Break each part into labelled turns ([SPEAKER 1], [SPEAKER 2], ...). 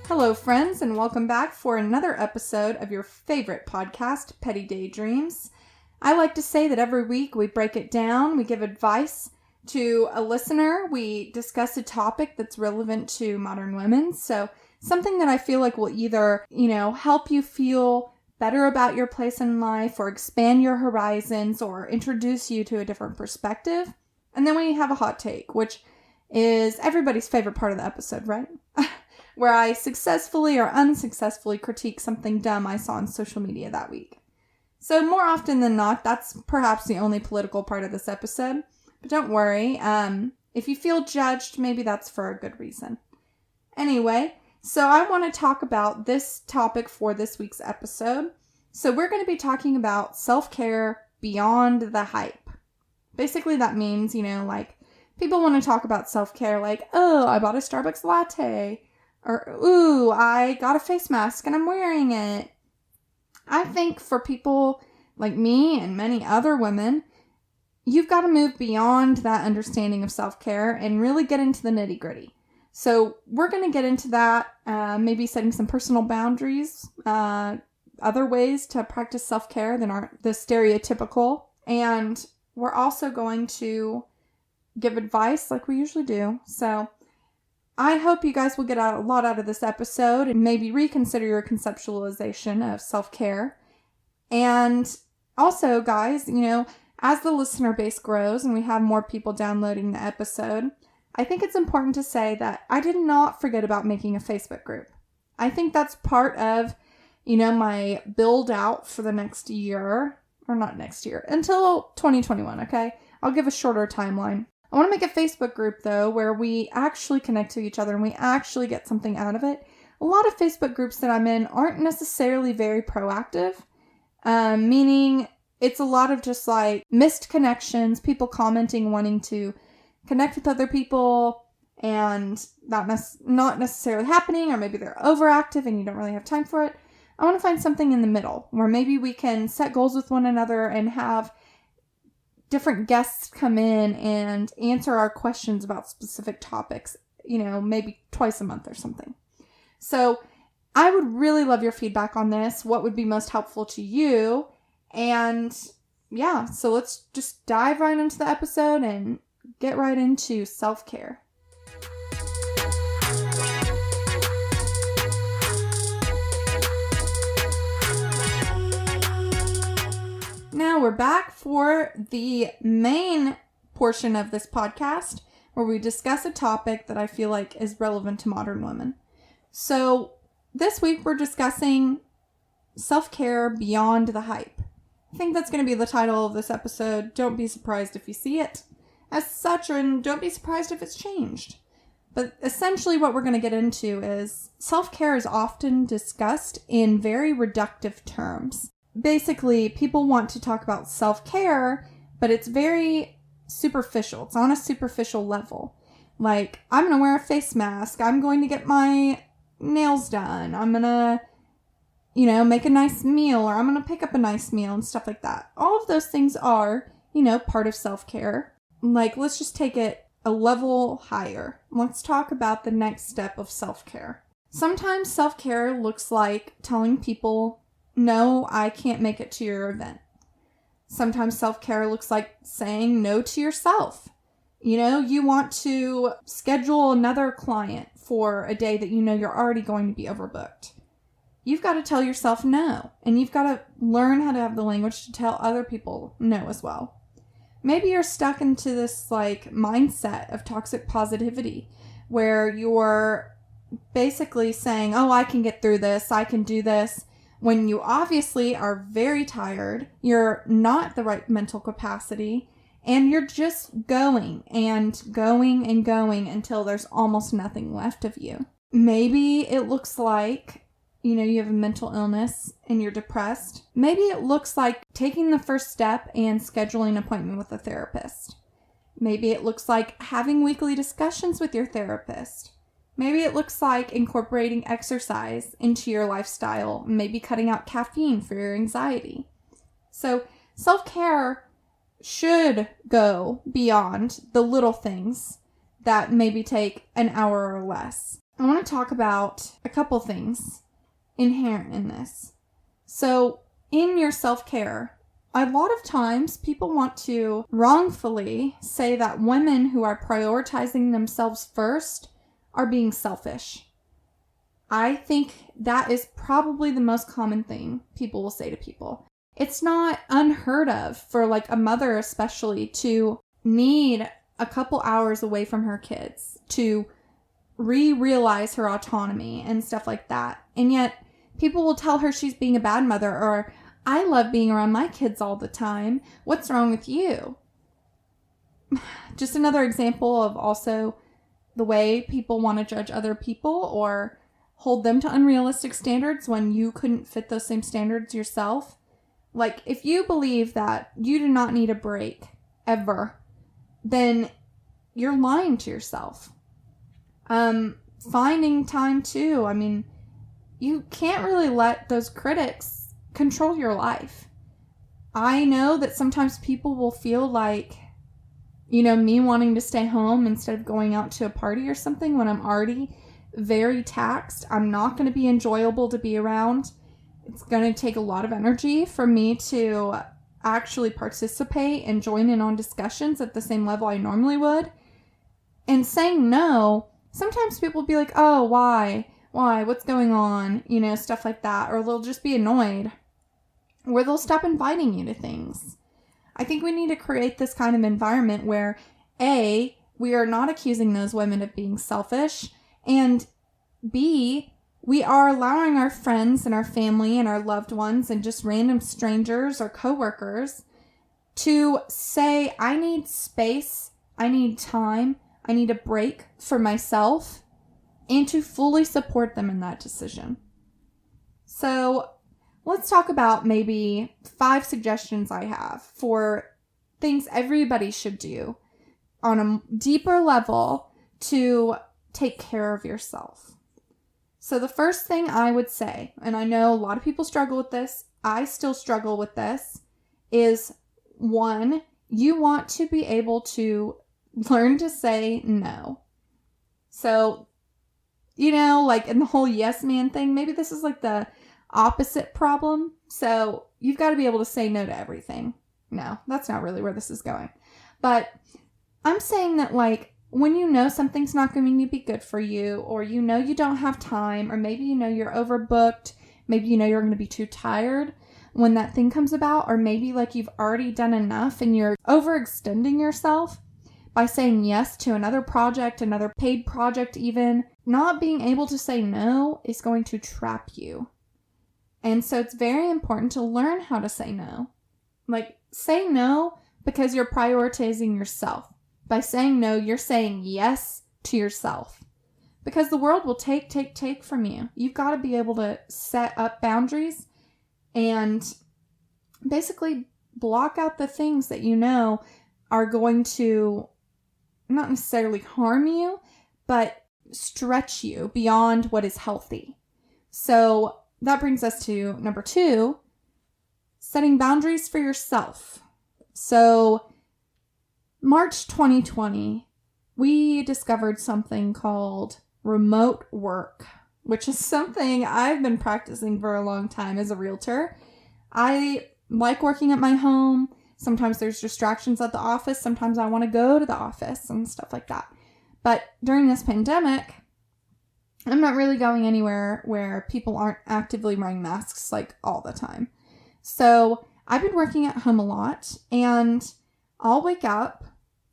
[SPEAKER 1] Hello, friends, and welcome back for another episode of your favorite podcast, Petty Daydreams. I like to say that every week we break it down, we give advice to a listener, we discuss a topic that's relevant to modern women, so something that I feel like will either, help you feel better about your place in life or expand your horizons or introduce you to a different perspective. And then we have a hot take, which is everybody's favorite part of the episode, right? Where I successfully or unsuccessfully critique something dumb I saw on social media that week. So more often than not, that's perhaps the only political part of this episode. But don't worry, if you feel judged, maybe that's for a good reason. Anyway, so I want to talk about this topic for this week's episode. So we're going to be talking about self-care beyond the hype. Basically that means, people want to talk about self-care like, oh, I bought a Starbucks latte. Or, ooh, I got a face mask and I'm wearing it. I think for people like me and many other women, you've got to move beyond that understanding of self-care and really get into the nitty-gritty. So we're going to get into that, maybe setting some personal boundaries, other ways to practice self-care than the stereotypical. And we're also going to give advice like we usually do. So I hope you guys will get a lot out of this episode and maybe reconsider your conceptualization of self-care. And also, guys, as the listener base grows and we have more people downloading the episode, I think it's important to say that I did not forget about making a Facebook group. I think that's part of, my build out for the next year, or not next year, until 2021, okay? I'll give a shorter timeline. I want to make a Facebook group, though, where we actually connect to each other and we actually get something out of it. A lot of Facebook groups that I'm in aren't necessarily very proactive, meaning it's a lot of just like missed connections, people commenting, wanting to connect with other people, and that not necessarily happening, or maybe they're overactive and you don't really have time for it. I want to find something in the middle where maybe we can set goals with one another and have different guests come in and answer our questions about specific topics, maybe twice a month or something. So I would really love your feedback on this. What would be most helpful to you? And yeah, so let's just dive right into the episode and get right into self-care. Now we're back for the main portion of this podcast where we discuss a topic that I feel like is relevant to modern women. So this week we're discussing self-care beyond the hype. I think that's going to be the title of this episode. Don't be surprised if you see it as such, and don't be surprised if it's changed. But essentially what we're going to get into is self-care is often discussed in very reductive terms. Basically, people want to talk about self-care, but it's very superficial. It's on a superficial level. Like, I'm going to wear a face mask. I'm going to get my nails done. I'm going to, make a nice meal, or I'm going to pick up a nice meal and stuff like that. All of those things are, part of self-care. Like, let's just take it a level higher. Let's talk about the next step of self-care. Sometimes self-care looks like telling people, no, I can't make it to your event. Sometimes self-care looks like saying no to yourself. You want to schedule another client for a day that you're already going to be overbooked. You've got to tell yourself no, and you've got to learn how to have the language to tell other people no as well. Maybe you're stuck into this mindset of toxic positivity where you're basically saying, oh, I can get through this, I can do this, when you obviously are very tired, you're not the right mental capacity, and you're just going and going and going until there's almost nothing left of you. Maybe it looks like, you have a mental illness and you're depressed. Maybe it looks like taking the first step and scheduling an appointment with a therapist. Maybe it looks like having weekly discussions with your therapist. Maybe it looks like incorporating exercise into your lifestyle, maybe cutting out caffeine for your anxiety. So self-care should go beyond the little things that maybe take an hour or less. I want to talk about a couple things inherent in this. So in your self-care, a lot of times people want to wrongfully say that women who are prioritizing themselves first are being selfish. I think that is probably the most common thing people will say to people. It's not unheard of for like a mother especially to need a couple hours away from her kids to realize her autonomy and stuff like that. And yet people will tell her she's being a bad mother, or I love being around my kids all the time. What's wrong with you? Just another example of also the way people want to judge other people or hold them to unrealistic standards when you couldn't fit those same standards yourself. Like, if you believe that you do not need a break ever, then you're lying to yourself. Finding time too. I mean, you can't really let those critics control your life. I know that sometimes people will feel like, me wanting to stay home instead of going out to a party or something when I'm already very taxed. I'm not going to be enjoyable to be around. It's going to take a lot of energy for me to actually participate and join in on discussions at the same level I normally would. And saying no, sometimes people will be like, oh, why? What's going on? Stuff like that. Or they'll just be annoyed. Or they'll stop inviting you to things. I think we need to create this kind of environment where, A, we are not accusing those women of being selfish, and B, we are allowing our friends and our family and our loved ones and just random strangers or coworkers to say, I need space, I need time, I need a break for myself, and to fully support them in that decision. So let's talk about maybe 5 suggestions I have for things everybody should do on a deeper level to take care of yourself. So the first thing I would say, and I know a lot of people struggle with this, I still struggle with this, is 1, you want to be able to learn to say no. So, like in the whole yes man thing, maybe this is like the opposite problem. So you've got to be able to say no to everything. No, that's not really where this is going. But I'm saying that like when something's not going to be good for you, or you don't have time, or maybe you're overbooked, maybe you're going to be too tired when that thing comes about, or maybe like you've already done enough and you're overextending yourself by saying yes to another project, another paid project even. Not being able to say no is going to trap you. And so it's very important to learn how to say no. Like, say no because you're prioritizing yourself. By saying no, you're saying yes to yourself. Because the world will take from you. You've got to be able to set up boundaries and basically block out the things that are going to not necessarily harm you, but stretch you beyond what is healthy. So that brings us to number 2, setting boundaries for yourself. So March 2020, we discovered something called remote work, which is something I've been practicing for a long time as a realtor. I like working at my home. Sometimes there's distractions at the office. Sometimes I want to go to the office and stuff like that. But during this pandemic, I'm not really going anywhere where people aren't actively wearing masks like all the time. So I've been working at home a lot, and I'll wake up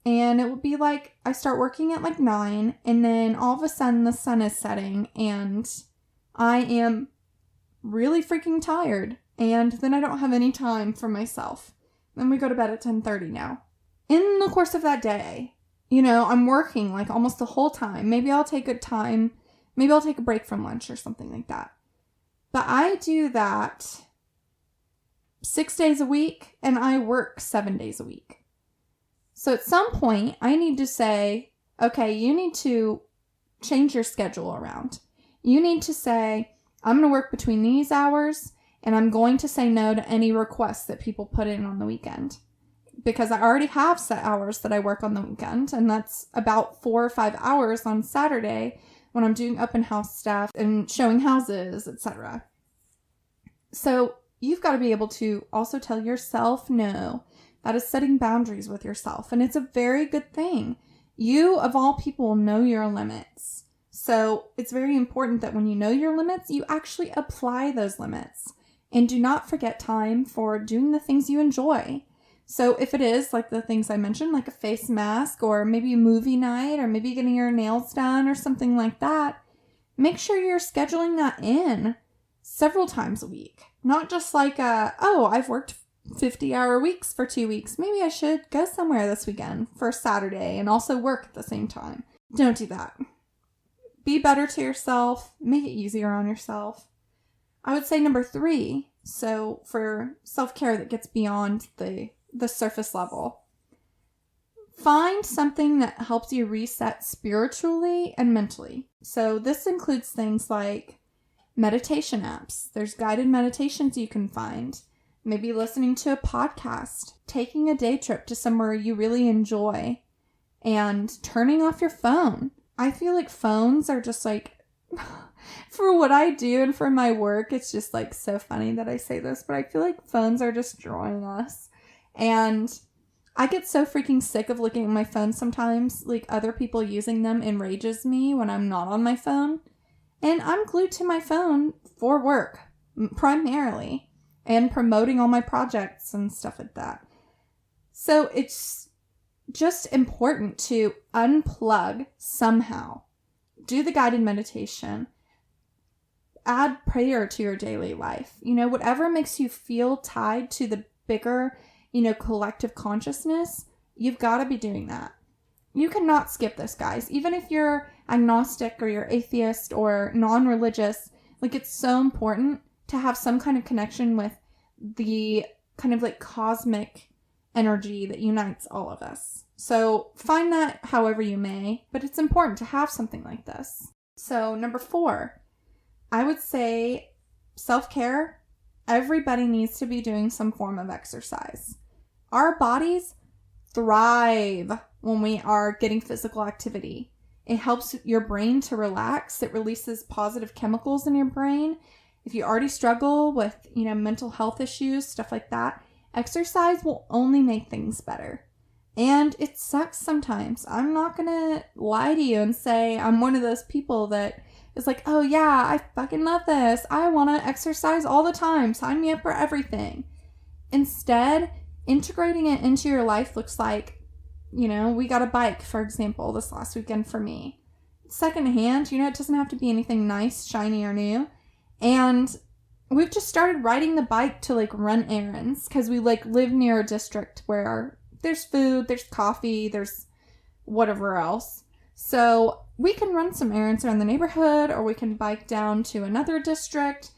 [SPEAKER 1] and it will be like I start working at like 9, and then all of a sudden the sun is setting and I am really freaking tired, and then I don't have any time for myself. Then we go to bed at 10:30 now. In the course of that day, I'm working like almost the whole time. Maybe I'll take a break from lunch or something like that. But I do that 6 days a week, and I work 7 days a week. So at some point, I need to say, okay, you need to change your schedule around. You need to say, I'm going to work between these hours, and I'm going to say no to any requests that people put in on the weekend. Because I already have set hours that I work on the weekend, and that's about 4 or 5 hours on Saturday when I'm doing open house stuff and showing houses, etc. So you've got to be able to also tell yourself no. That is setting boundaries with yourself, and it's a very good thing. You, of all people, know your limits. So it's very important that when you know your limits, you actually apply those limits. And do not forget time for doing the things you enjoy. So if it is like the things I mentioned, like a face mask or maybe a movie night or maybe getting your nails done or something like that, make sure you're scheduling that in several times a week. Not just like, I've worked 50-hour weeks for 2 weeks. Maybe I should go somewhere this weekend for Saturday and also work at the same time. Don't do that. Be better to yourself. Make it easier on yourself. I would say number 3, so for self-care that gets beyond the surface level, find something that helps you reset spiritually and mentally. So this includes things like meditation apps. There's guided meditations you can find. Maybe listening to a podcast, taking a day trip to somewhere you really enjoy, and turning off your phone. I feel like phones are just like, for what I do and for my work, it's just like so funny that I say this, but I feel like phones are destroying us. And I get so freaking sick of looking at my phone sometimes. Like, other people using them enrages me when I'm not on my phone. And I'm glued to my phone for work, primarily, and promoting all my projects and stuff like that. So it's just important to unplug somehow. Do the guided meditation. Add prayer to your daily life. Whatever makes you feel tied to the bigger, collective consciousness, you've got to be doing that. You cannot skip this, guys. Even if you're agnostic or you're atheist or non-religious, it's so important to have some kind of connection with the kind of cosmic energy that unites all of us. So find that however you may, but it's important to have something like this. So number 4, I would say self-care. Everybody needs to be doing some form of exercise. Our bodies thrive when we are getting physical activity. It helps your brain to relax. It releases positive chemicals in your brain. If you already struggle with, mental health issues, stuff like that, exercise will only make things better. And it sucks sometimes. I'm not going to lie to you and say I'm one of those people that is like, oh yeah, I fucking love this. I want to exercise all the time. Sign me up for everything. Instead, integrating it into your life looks like, we got a bike, for example, this last weekend for me. Secondhand, it doesn't have to be anything nice, shiny, or new. And we've just started riding the bike to run errands because we live near a district where there's food, there's coffee, there's whatever else. So we can run some errands around the neighborhood, or we can bike down to another district.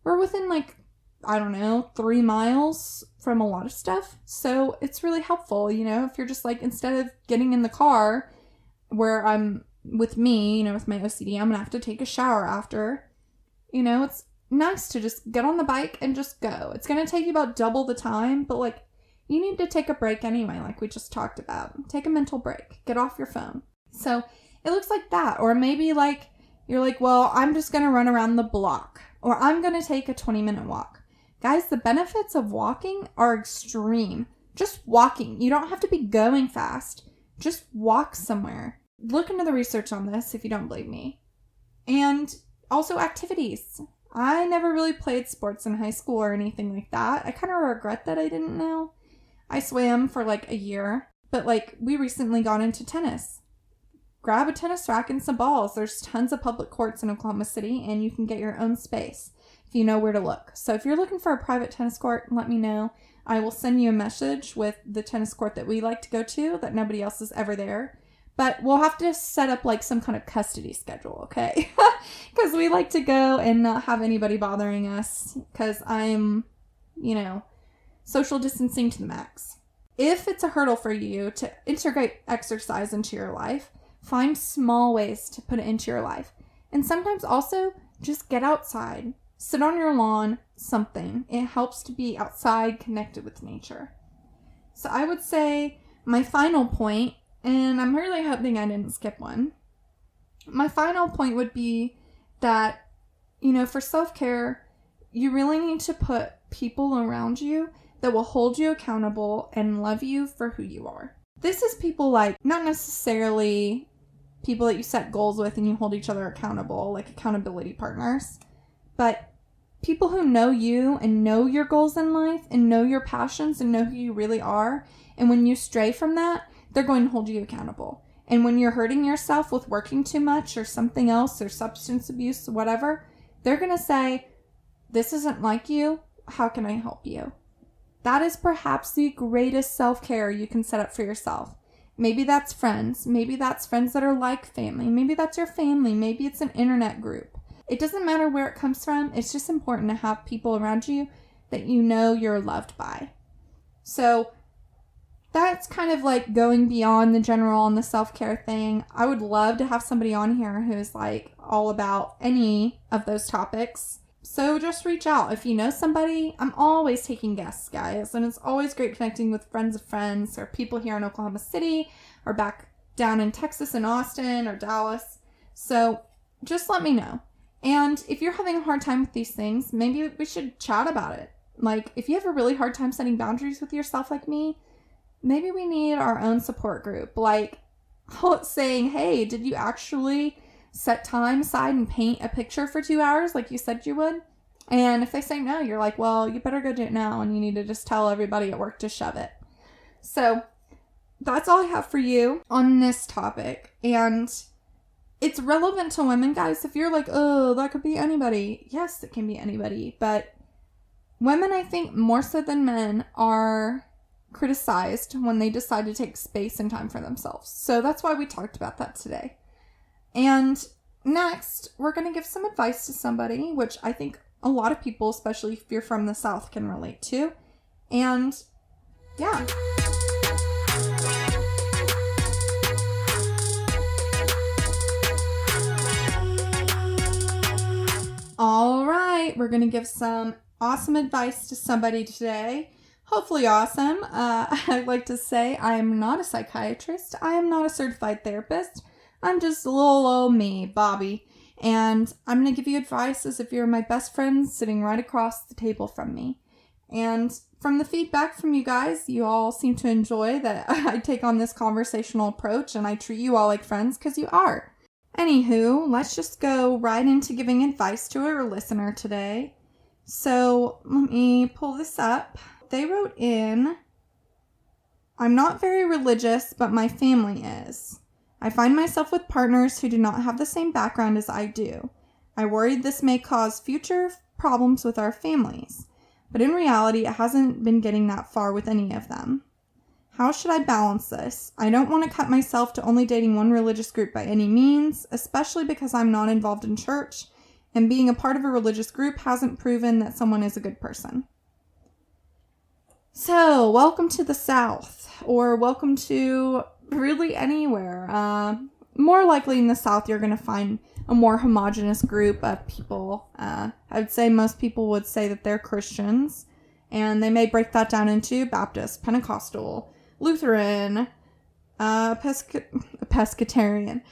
[SPEAKER 1] We're within 3 miles from a lot of stuff. So it's really helpful, if you're just instead of getting in the car where I'm with me, with my OCD, I'm going to have to take a shower after. It's nice to just get on the bike and just go. It's going to take you about double the time, but you need to take a break anyway, like we just talked about. Take a mental break. Get off your phone. So it looks like that. Or maybe you're well, I'm just going to run around the block, or I'm going to take a 20-minute walk. Guys, the benefits of walking are extreme. Just walking. You don't have to be going fast. Just walk somewhere. Look into the research on this if you don't believe me. And also activities. I never really played sports in high school or anything like that. I kind of regret that I didn't know. I swam for a year, but we recently got into tennis. Grab a tennis racket and some balls. There's tons of public courts in Oklahoma City, and you can get your own space if you know where to look. So if you're looking for a private tennis court, let me know. I will send you a message with the tennis court that we like to go to that nobody else is ever there. But we'll have to set up some kind of custody schedule, okay? Because we like to go and not have anybody bothering us because I'm, social distancing to the max. if it's a hurdle for you to integrate exercise into your life, find small ways to put it into your life. And sometimes also just get outside, sit on your lawn, something. It helps to be outside, connected with nature. So I would say my final point, and I'm really hoping I didn't skip one. My final point would be that, for self-care, you really need to put people around you that will hold you accountable and love you for who you are. This is people like, not necessarily people that you set goals with and you hold each other accountable, like accountability partners, but people who know you and know your goals in life and know your passions and know who you really are. And when you stray from that, they're going to hold you accountable. And when you're hurting yourself with working too much or something else or substance abuse, whatever, they're going to say, this isn't like you. How can I help you? That is perhaps the greatest self-care you can set up for yourself. Maybe that's friends. Maybe that's friends that are like family. Maybe that's your family. Maybe it's an internet group. It doesn't matter where it comes from. It's just important to have people around you that you know you're loved by. So that's kind of like going beyond the general and the self-care thing. I would love to have somebody on here who's like all about any of those topics. So just reach out. If you know somebody, I'm always taking guests, guys. And it's always great connecting with friends of friends or people here in Oklahoma City or back down in Texas and Austin or Dallas. So just let me know. And if you're having a hard time with these things, maybe we should chat about it. Like, if you have a really hard time setting boundaries with yourself like me, maybe we need our own support group. Like, saying, hey, did you actually set time aside and paint a picture for 2 hours like you said you would? And if they say no, you're like, well, you better go do it now, and you need to just tell everybody at work to shove it. So that's all I have for you on this topic. And it's relevant to women, guys. If you're like, oh, that could be anybody. Yes, it can be anybody. But women, I think, more so than men, are criticized when they decide to take space and time for themselves. So that's why we talked about that today. And next, we're going to give some advice to somebody, which I think a lot of people, especially if you're from the South, can relate to. And yeah. All right, we're going to give some awesome advice to somebody today. Hopefully awesome. I'd like to say I am not a psychiatrist. I am not a certified therapist. I'm just a little old me, Bobbie. And I'm going to give you advice as if you're my best friend sitting right across the table from me. And from the feedback from you guys, you all seem to enjoy that I take on this conversational approach and I treat you all like friends because you are. Anywho, let's just go right into giving advice to our listener today. So let me pull this up. They wrote in, I'm not very religious, but my family is. I find myself with partners who do not have the same background as I do. I worried this may cause future problems with our families, but in reality, it hasn't been getting that far with any of them. How should I balance this? I don't want to cut myself to only dating one religious group by any means, especially because I'm not involved in church, and being a part of a religious group hasn't proven that someone is a good person. So, welcome to the South, or welcome to really anywhere. More likely in the South, you're going to find a more homogenous group of people. I would say most people would say that they're Christians, and they may break that down into Baptist, Pentecostal, Lutheran, Pescatarian,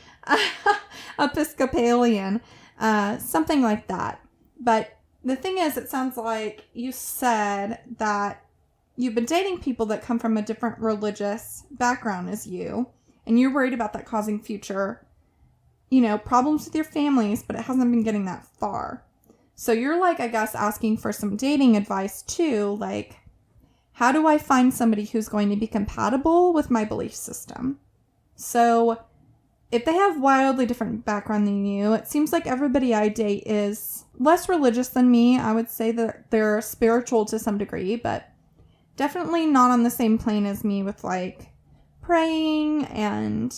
[SPEAKER 1] Episcopalian, something like that. But the thing is, it sounds like you said that you've been dating people that come from a different religious background as you, and you're worried about that causing future, problems with your families, but it hasn't been getting that far. So you're like, I guess, asking for some dating advice too, like, how do I find somebody who's going to be compatible with my belief system? So if they have wildly different background than you, it seems like everybody I date is less religious than me. I would say that they're spiritual to some degree, but definitely not on the same plane as me with like praying and,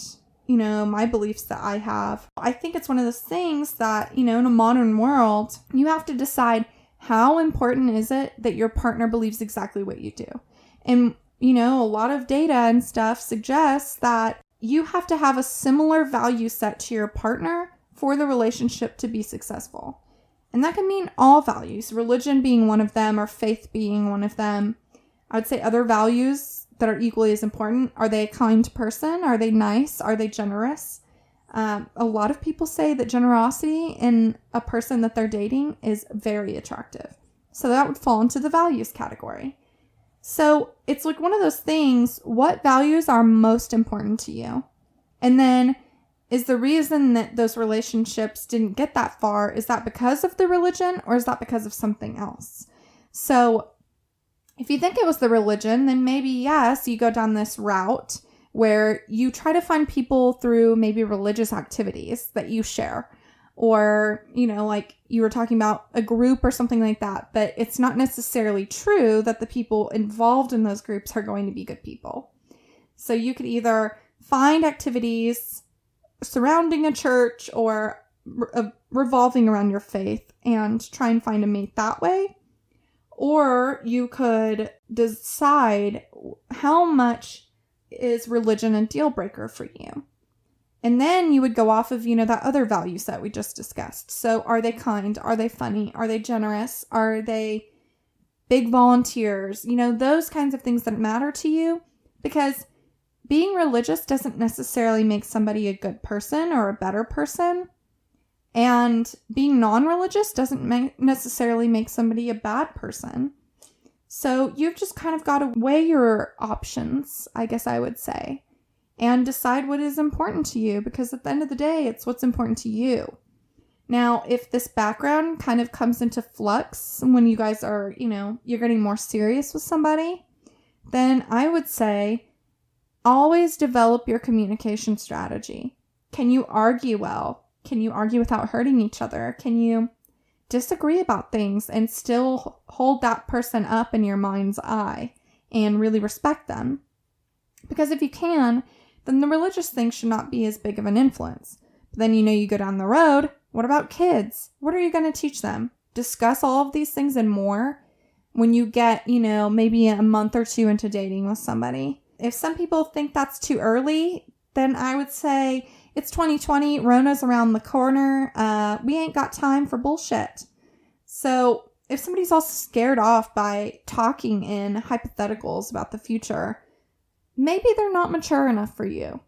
[SPEAKER 1] my beliefs that I have. I think it's one of those things that, in a modern world, you have to decide how important is it that your partner believes exactly what you do. And, a lot of data and stuff suggests that you have to have a similar value set to your partner for the relationship to be successful. And that can mean all values, religion being one of them or faith being one of them. I would say other values that are equally as important. Are they a kind person? Are they nice? Are they generous? A lot of people say that generosity in a person that they're dating is very attractive. So that would fall into the values category. So it's like one of those things, what values are most important to you? And then is the reason that those relationships didn't get that far, is that because of the religion or is that because of something else? So if you think it was the religion, then maybe yes, you go down this route where you try to find people through maybe religious activities that you share. Or, like you were talking about a group or something like that. But it's not necessarily true that the people involved in those groups are going to be good people. So you could either find activities surrounding a church or revolving around your faith and try and find a mate that way. Or you could decide how much is religion a deal breaker for you. And then you would go off of, that other value set we just discussed. So are they kind? Are they funny? Are they generous? Are they big volunteers? Those kinds of things that matter to you. Because being religious doesn't necessarily make somebody a good person or a better person. And being non-religious doesn't necessarily make somebody a bad person. So you've just kind of got to weigh your options, I guess I would say. And decide what is important to you, because at the end of the day, it's what's important to you. Now, if this background kind of comes into flux when you guys are, you're getting more serious with somebody, then I would say always develop your communication strategy. Can you argue well? Can you argue without hurting each other? Can you disagree about things and still hold that person up in your mind's eye and really respect them? Because if you can, then the religious thing should not be as big of an influence. But then, you go down the road. What about kids? What are you going to teach them? Discuss all of these things and more when you get, maybe a month or two into dating with somebody. If some people think that's too early, then I would say it's 2020. Rona's around the corner. We ain't got time for bullshit. So if somebody's all scared off by talking in hypotheticals about the future, maybe they're not mature enough for you,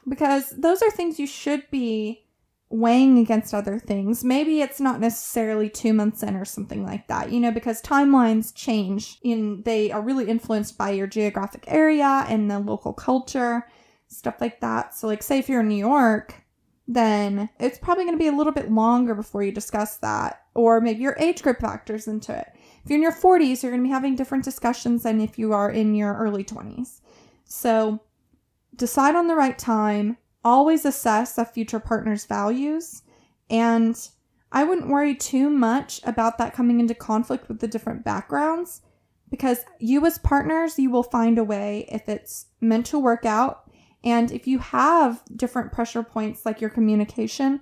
[SPEAKER 1] because those are things you should be weighing against other things. Maybe it's not necessarily 2 months in or something like that, because timelines change they are really influenced by your geographic area and the local culture, stuff like that. So like, say if you're in New York, then it's probably going to be a little bit longer before you discuss that. Or maybe your age group factors into it. If you're in your 40s, you're going to be having different discussions than if you are in your early 20s. So decide on the right time, always assess a future partner's values, and I wouldn't worry too much about that coming into conflict with the different backgrounds, because you as partners, you will find a way if it's meant to work out. And if you have different pressure points like your communication,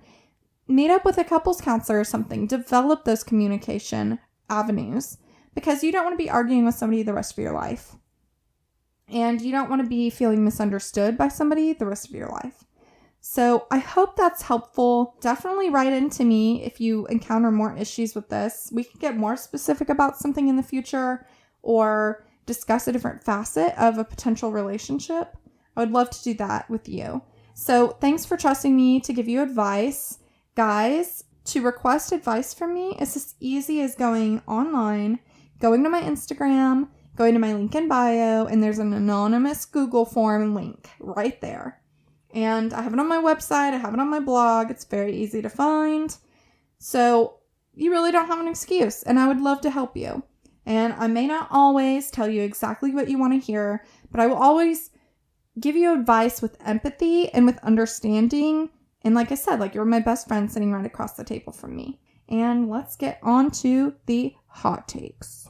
[SPEAKER 1] meet up with a couples counselor or something, develop those communication avenues, because you don't want to be arguing with somebody the rest of your life. And you don't want to be feeling misunderstood by somebody the rest of your life. So I hope that's helpful. Definitely write into me if you encounter more issues with this. We can get more specific about something in the future or discuss a different facet of a potential relationship. I would love to do that with you. So thanks for trusting me to give you advice. Guys, to request advice from me is as easy as going online, going to my Instagram, going to my link in bio, and there's an anonymous Google form link right there. And I have it on my website. I have it on my blog. It's very easy to find. So you really don't have an excuse, and I would love to help you. And I may not always tell you exactly what you want to hear, but I will always give you advice with empathy and with understanding. And like I said, like you're my best friend sitting right across the table from me. And let's get on to the hot takes.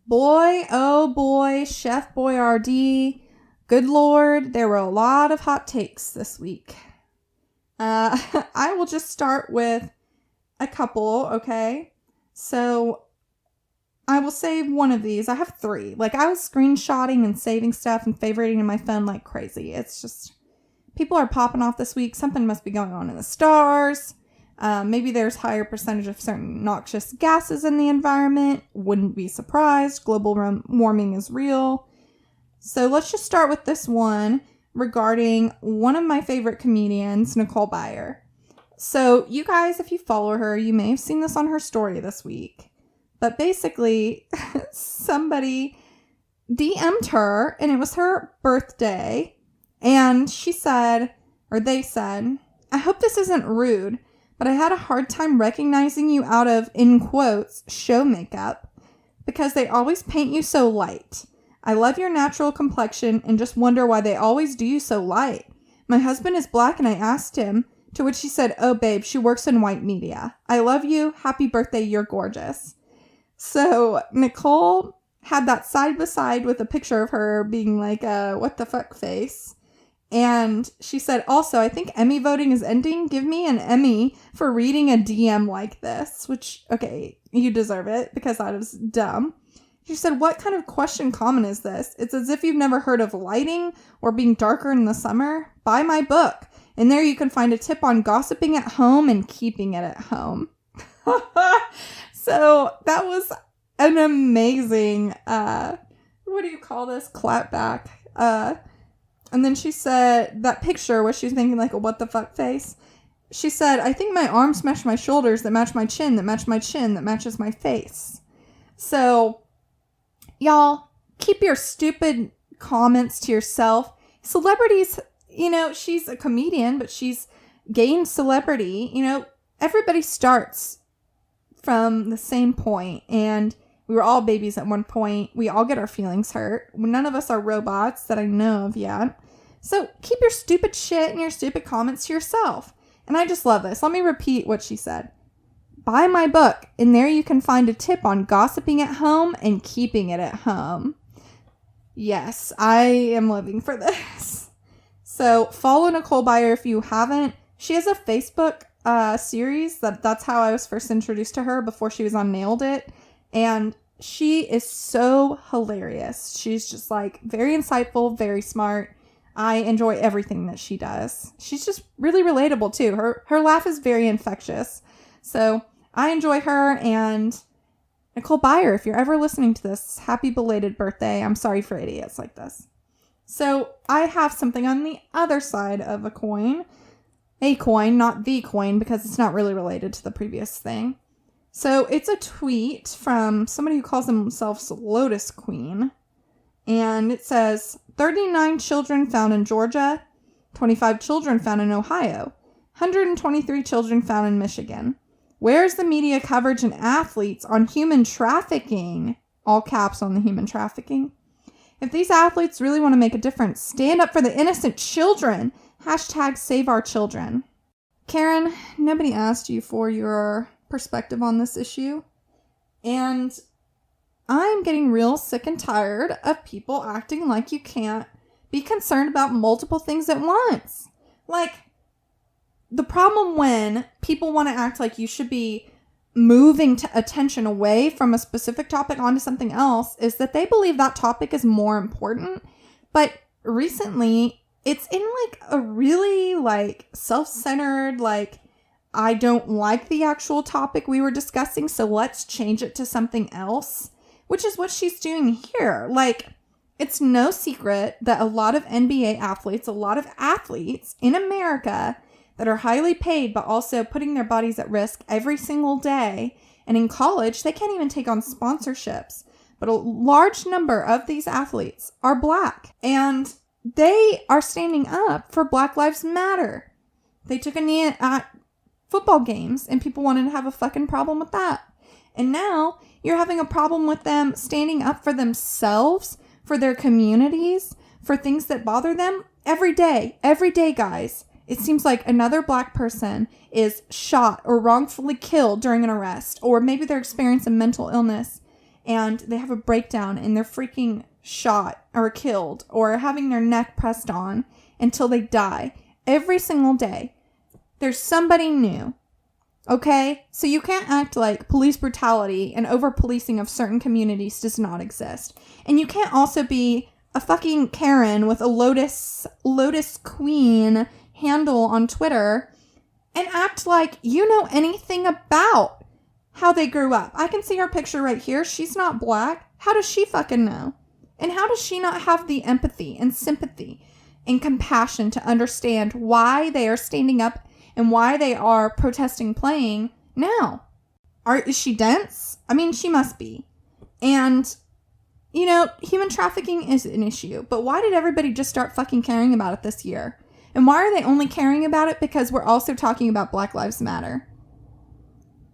[SPEAKER 1] Boy, oh boy, Chef Boyardee, good Lord, there were a lot of hot takes this week. I will just start with a couple, okay? So I will save one of these. I have 3. Like, I was screenshotting and saving stuff and favoriting in my phone like crazy. It's just, people are popping off this week. Something must be going on in the stars. Maybe there's higher percentage of certain noxious gases in the environment. Wouldn't be surprised. Global warming is real. So let's just start with this one regarding one of my favorite comedians, Nicole Byer. So you guys, if you follow her, you may have seen this on her story this week. But basically, somebody DM'd her, and it was her birthday. And she said, or they said, "I hope this isn't rude, but I had a hard time recognizing you out of, in quotes, show makeup, because they always paint you so light. I love your natural complexion and just wonder why they always do you so light. My husband is black and I asked him, to which he said, 'Oh, babe, she works in white media. I love you. Happy birthday. You're gorgeous.'" So Nicole had that side by side with a picture of her being like a what the fuck face. And she said, "Also, I think Emmy voting is ending. Give me an Emmy for reading a DM like this," which, okay, you deserve it because that is dumb. She said, "What kind of question comment is this? It's as if you've never heard of lighting or being darker in the summer. Buy my book. And there you can find a tip on gossiping at home and keeping it at home." So that was an amazing, what do you call this? Clapback. And then she said that picture where she was thinking like a what the fuck face. She said, "I think my arms match my shoulders that match my chin, that match my chin, that matches my face." So, y'all, keep your stupid comments to yourself. Celebrities, you know, she's a comedian, but she's gained celebrity. You know, everybody starts from the same point, and we were all babies at one point. We all get our feelings hurt. None of us are robots that I know of yet. So keep your stupid shit and your stupid comments to yourself. And I just love this. Let me repeat what she said. "Buy my book, and there you can find a tip on gossiping at home and keeping it at home." Yes, I am living for this. So follow Nicole Byer if you haven't. She has a Facebook series. That's how I was first introduced to her before she was on Nailed It. And she is so hilarious. She's just like very insightful, very smart. I enjoy everything that she does. She's just really relatable too. Her laugh is very infectious. So I enjoy her. And Nicole Byer, if you're ever listening to this, happy belated birthday. I'm sorry for idiots like this. So I have something on the other side of a coin, not the coin, because it's not really related to the previous thing. So it's a tweet from somebody who calls themselves Lotus Queen. And it says, 39 children found in Georgia, 25 children found in Ohio, 123 children found in Michigan. Where's the media coverage and athletes on human trafficking? All caps on the human trafficking. If these athletes really want to make a difference, stand up for the innocent children. #SaveOurChildren. Karen, nobody asked you for your perspective on this issue. And I'm getting real sick and tired of people acting like you can't be concerned about multiple things at once. Like, the problem when people want to act like you should be moving attention away from a specific topic onto something else is that they believe that topic is more important. But recently, it's in like a really like self-centered, like, I don't like the actual topic we were discussing, so let's change it to something else, which is what she's doing here. Like, it's no secret that a lot of NBA athletes, a lot of athletes in America that are highly paid, but also putting their bodies at risk every single day. And in college, they can't even take on sponsorships. But a large number of these athletes are black. And they are standing up for Black Lives Matter. They took a knee at football games, and people wanted to have a fucking problem with that. And now you're having a problem with them standing up for themselves, for their communities, for things that bother them every day. Every day, guys. It seems like another black person is shot or wrongfully killed during an arrest, or maybe they're experiencing mental illness and they have a breakdown and they're freaking shot or killed or having their neck pressed on until they die. Every single day. There's somebody new. Okay? So you can't act like police brutality and over-policing of certain communities does not exist. And you can't also be a fucking Karen with a Lotus Queen handle on Twitter and act like you know anything about how they grew up. I can see her picture right here. She's not black. How does she fucking know? And how does she not have the empathy and sympathy and compassion to understand why they are standing up and why they are protesting playing now? Is she dense? I mean, she must be. And, you know, human trafficking is an issue. But why did everybody just start fucking caring about it this year? And why are they only caring about it because we're also talking about Black Lives Matter?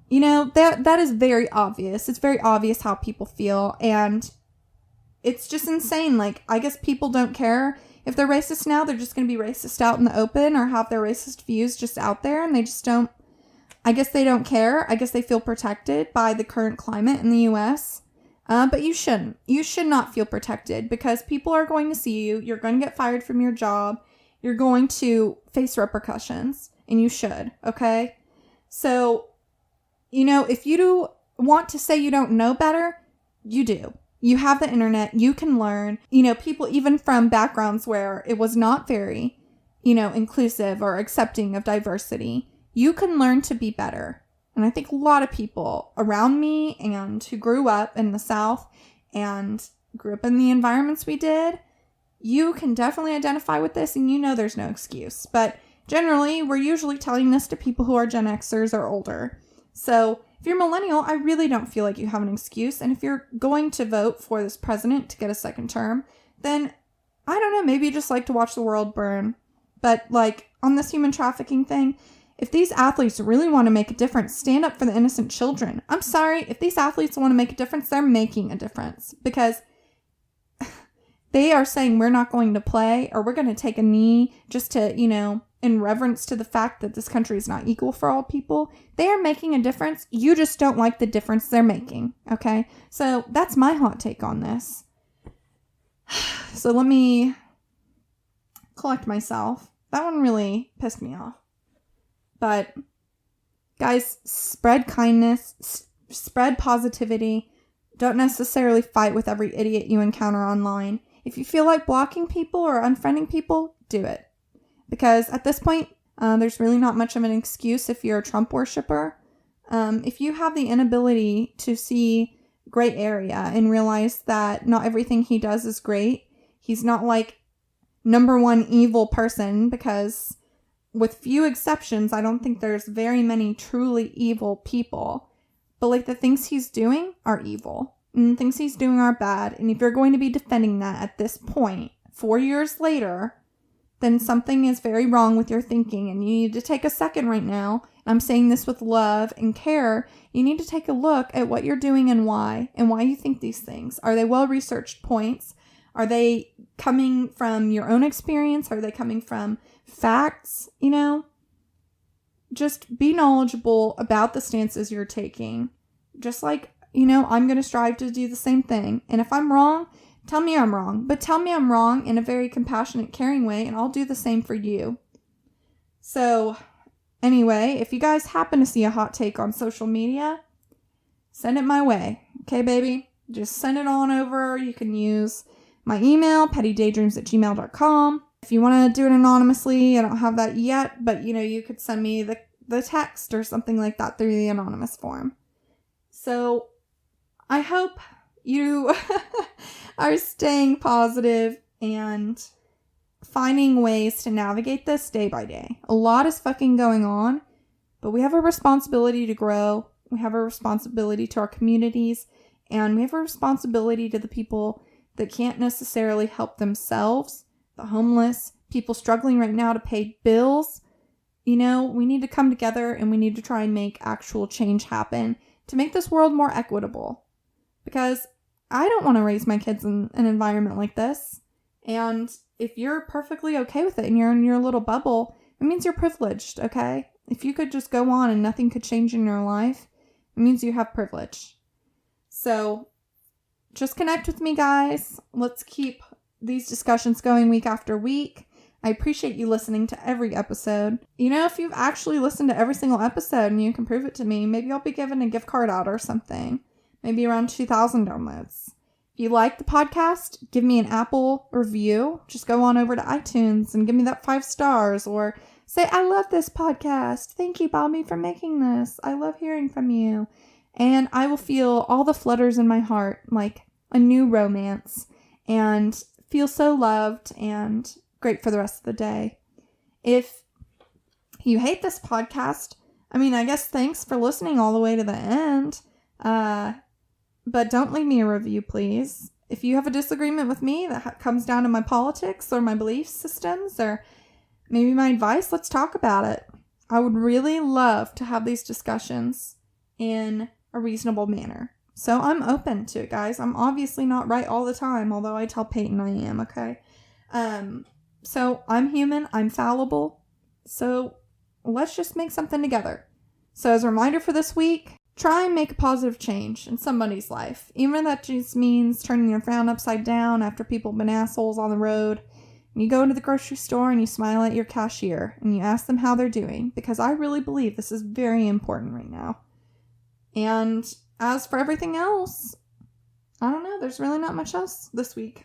[SPEAKER 1] You know, that is very obvious. It's very obvious how people feel. And it's just insane. Like, I guess people don't care. If they're racist now, they're just going to be racist out in the open or have their racist views just out there. And they just don't, I guess they don't care. I guess they feel protected by the current climate in the U.S. But you shouldn't. You should not feel protected because people are going to see you. You're going to get fired from your job. You're going to face repercussions. And you should. Okay? So, you know, if you do want to say you don't know better, you do. You have the internet, you can learn, you know, people even from backgrounds where it was not very, you know, inclusive or accepting of diversity, you can learn to be better. And I think a lot of people around me and who grew up in the South and grew up in the environments we did, you can definitely identify with this and you know there's no excuse. But generally, we're usually telling this to people who are Gen Xers or older. So if you're millennial, I really don't feel like you have an excuse. And if you're going to vote for this president to get a second term, then I don't know, maybe you just like to watch the world burn. But like on this human trafficking thing, if these athletes really want to make a difference, stand up for the innocent children. I'm sorry, if these athletes want to make a difference, they're making a difference because they are saying we're not going to play or we're going to take a knee just to, you know, in reverence to the fact that this country is not equal for all people. They are making a difference. You just don't like the difference they're making. Okay. So that's my hot take on this. So let me collect myself. That one really pissed me off. But guys, spread kindness, spread positivity. Don't necessarily fight with every idiot you encounter online. If you feel like blocking people or unfriending people, do it. Because at this point, there's really not much of an excuse if you're a Trump worshiper. If you have the inability to see gray area and realize that not everything he does is great, he's not like number one evil person, because with few exceptions, I don't think there's very many truly evil people. But like the things he's doing are evil. And the things he's doing are bad. And if you're going to be defending that at this point, 4 years later, then something is very wrong with your thinking and you need to take a second right now. I'm saying this with love and care. You need to take a look at what you're doing and why you think these things. Are they well-researched points? Are they coming from your own experience? Are they coming from facts? You know, just be knowledgeable about the stances you're taking. Just like, you know, I'm going to strive to do the same thing. And if I'm wrong, tell me I'm wrong, but tell me I'm wrong in a very compassionate, caring way, and I'll do the same for you. So, anyway, if you guys happen to see a hot take on social media, send it my way. Okay, baby? Just send it on over. You can use my email, pettydaydreams@gmail.com. If you want to do it anonymously, I don't have that yet, but, you know, you could send me the text or something like that through the anonymous form. So, I hope you are staying positive and finding ways to navigate this day by day. A lot is fucking going on, but we have a responsibility to grow. We have a responsibility to our communities, and we have a responsibility to the people that can't necessarily help themselves, the homeless, people struggling right now to pay bills. You know, we need to come together and we need to try and make actual change happen to make this world more equitable. Because I don't want to raise my kids in an environment like this. And if you're perfectly okay with it and you're in your little bubble, it means you're privileged, okay? If you could just go on and nothing could change in your life, it means you have privilege. So just connect with me, guys. Let's keep these discussions going week after week. I appreciate you listening to every episode. If you've actually listened to every single episode and you can prove it to me, maybe I'll be giving a gift card out or something. Maybe around 2,000 downloads. If you like the podcast, give me an Apple review. Just go on over to iTunes and give me that 5 stars, or say, I love this podcast. Thank you, Bobbie, for making this. I love hearing from you. And I will feel all the flutters in my heart, like a new romance, and feel so loved and great for the rest of the day. If you hate this podcast, I guess thanks for listening all the way to the end. But don't leave me a review, please. If you have a disagreement with me that comes down to my politics or my belief systems or maybe my advice, let's talk about it. I would really love to have these discussions in a reasonable manner. So I'm open to it, guys. I'm obviously not right all the time, although I tell Peyton I am, okay? So I'm human. I'm fallible. So let's just make something together. So as a reminder for this week, try and make a positive change in somebody's life. Even if that just means turning your frown upside down after people have been assholes on the road. And you go into the grocery store and you smile at your cashier and you ask them how they're doing, because I really believe this is very important right now. And as for everything else, I don't know. There's really not much else this week.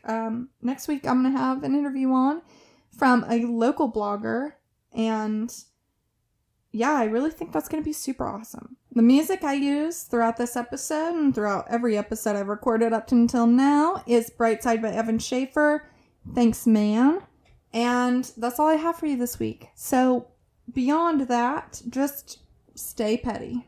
[SPEAKER 1] Next week, I'm going to have an interview on from a local blogger. And yeah, I really think that's going to be super awesome. The music I use throughout this episode and throughout every episode I've recorded up until now is Bright Side by Evan Schaefer. Thanks, man. And that's all I have for you this week. So beyond that, just stay petty.